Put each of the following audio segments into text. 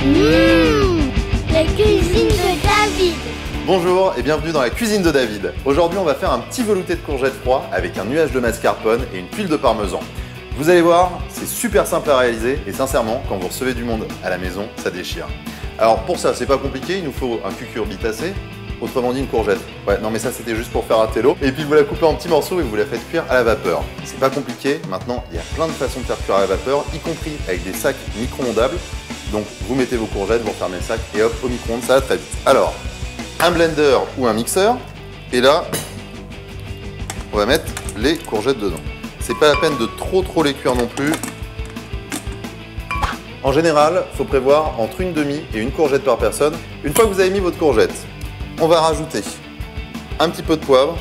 La cuisine de David. Bonjour et bienvenue dans la cuisine de David. Aujourd'hui on va faire un petit velouté de courgettes froid avec un nuage de mascarpone et une tuile de parmesan. Vous allez voir, c'est super simple à réaliser et sincèrement, quand vous recevez du monde à la maison, ça déchire. Alors pour ça, c'est pas compliqué, il nous faut un cucurbitacé, autrement dit une courgette. Ouais, non mais ça c'était juste pour faire un télo. Et puis vous la coupez en petits morceaux et vous la faites cuire à la vapeur. C'est pas compliqué, maintenant il y a plein de façons de faire cuire à la vapeur, y compris avec des sacs micro-ondables. Donc vous mettez vos courgettes, vous refermez le sac et hop, au micro-ondes, ça va très vite. Alors, un blender ou un mixeur, et là, on va mettre les courgettes dedans. C'est pas la peine de trop les cuire non plus. En général, il faut prévoir entre une demi et une courgette par personne. Une fois que vous avez mis votre courgette, on va rajouter un petit peu de poivre,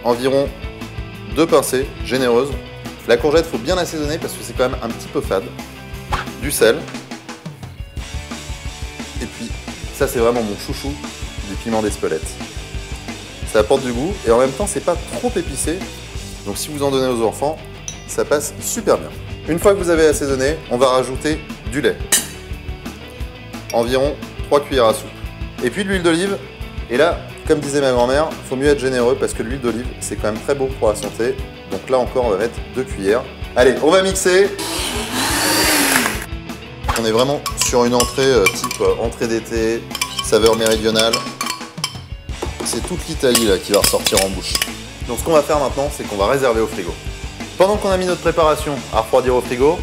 environ 2 pincées généreuses. La courgette, il faut bien assaisonner parce que c'est quand même un petit peu fade. Du sel. Et puis, ça c'est vraiment mon chouchou, du piment d'Espelette. Ça apporte du goût et en même temps, c'est pas trop épicé. Donc si vous en donnez aux enfants, ça passe super bien. Une fois que vous avez assaisonné, on va rajouter du lait. Environ 3 cuillères à soupe. Et puis de l'huile d'olive. Et là, comme disait ma grand-mère, il faut mieux être généreux parce que l'huile d'olive, c'est quand même très bon pour la santé. Donc là encore, on va mettre 2 cuillères. Allez, on va mixer. On est vraiment sur une entrée type entrée d'été, saveur méridionale. C'est toute l'Italie là qui va ressortir en bouche. Donc ce qu'on va faire maintenant, c'est qu'on va réserver au frigo. Pendant qu'on a mis notre préparation à refroidir au frigo,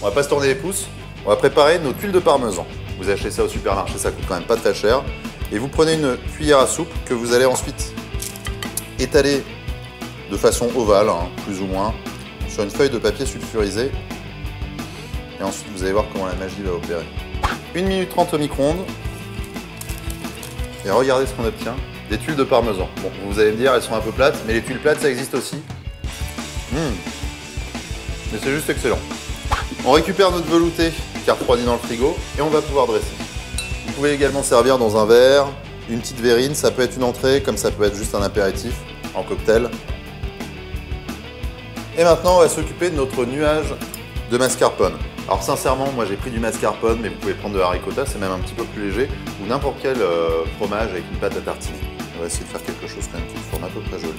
on va pas se tourner les pouces, on va préparer nos tuiles de parmesan. Vous achetez ça au supermarché, ça coûte quand même pas très cher. Et vous prenez une cuillère à soupe que vous allez ensuite étaler de façon ovale, hein, plus ou moins, sur une feuille de papier sulfurisé. Et ensuite, vous allez voir comment la magie va opérer. 1 minute 30 au micro-ondes. Et regardez ce qu'on obtient. Des tuiles de parmesan. Bon, vous allez me dire, elles sont un peu plates, mais les tuiles plates, ça existe aussi. Mais c'est juste excellent. On récupère notre velouté qui a refroidi dans le frigo et on va pouvoir dresser. Vous pouvez également servir dans un verre, une petite verrine, ça peut être une entrée, comme ça peut être juste un apéritif, en cocktail. Et maintenant, on va s'occuper de notre nuage de mascarpone. Alors sincèrement, moi j'ai pris du mascarpone, mais vous pouvez prendre de la ricotta, c'est même un petit peu plus léger, ou n'importe quel fromage avec une pâte à tartiner. On va essayer de faire quelque chose quand même qui forme à peu près joli,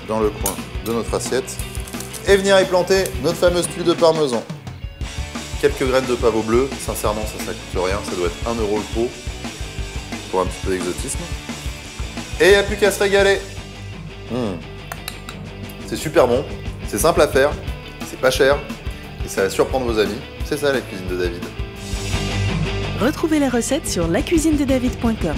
dans le coin de notre assiette, et venir y planter notre fameuse tuile de parmesan. Quelques graines de pavot bleu, sincèrement ça coûte rien, ça doit être 1 € le pot, pour un petit peu d'exotisme. Et il n'y a plus qu'à se régaler. C'est super bon, c'est simple à faire, c'est pas cher, et ça va surprendre vos amis. C'est ça la cuisine de David. Retrouvez la recette sur lacuisinededavid.com.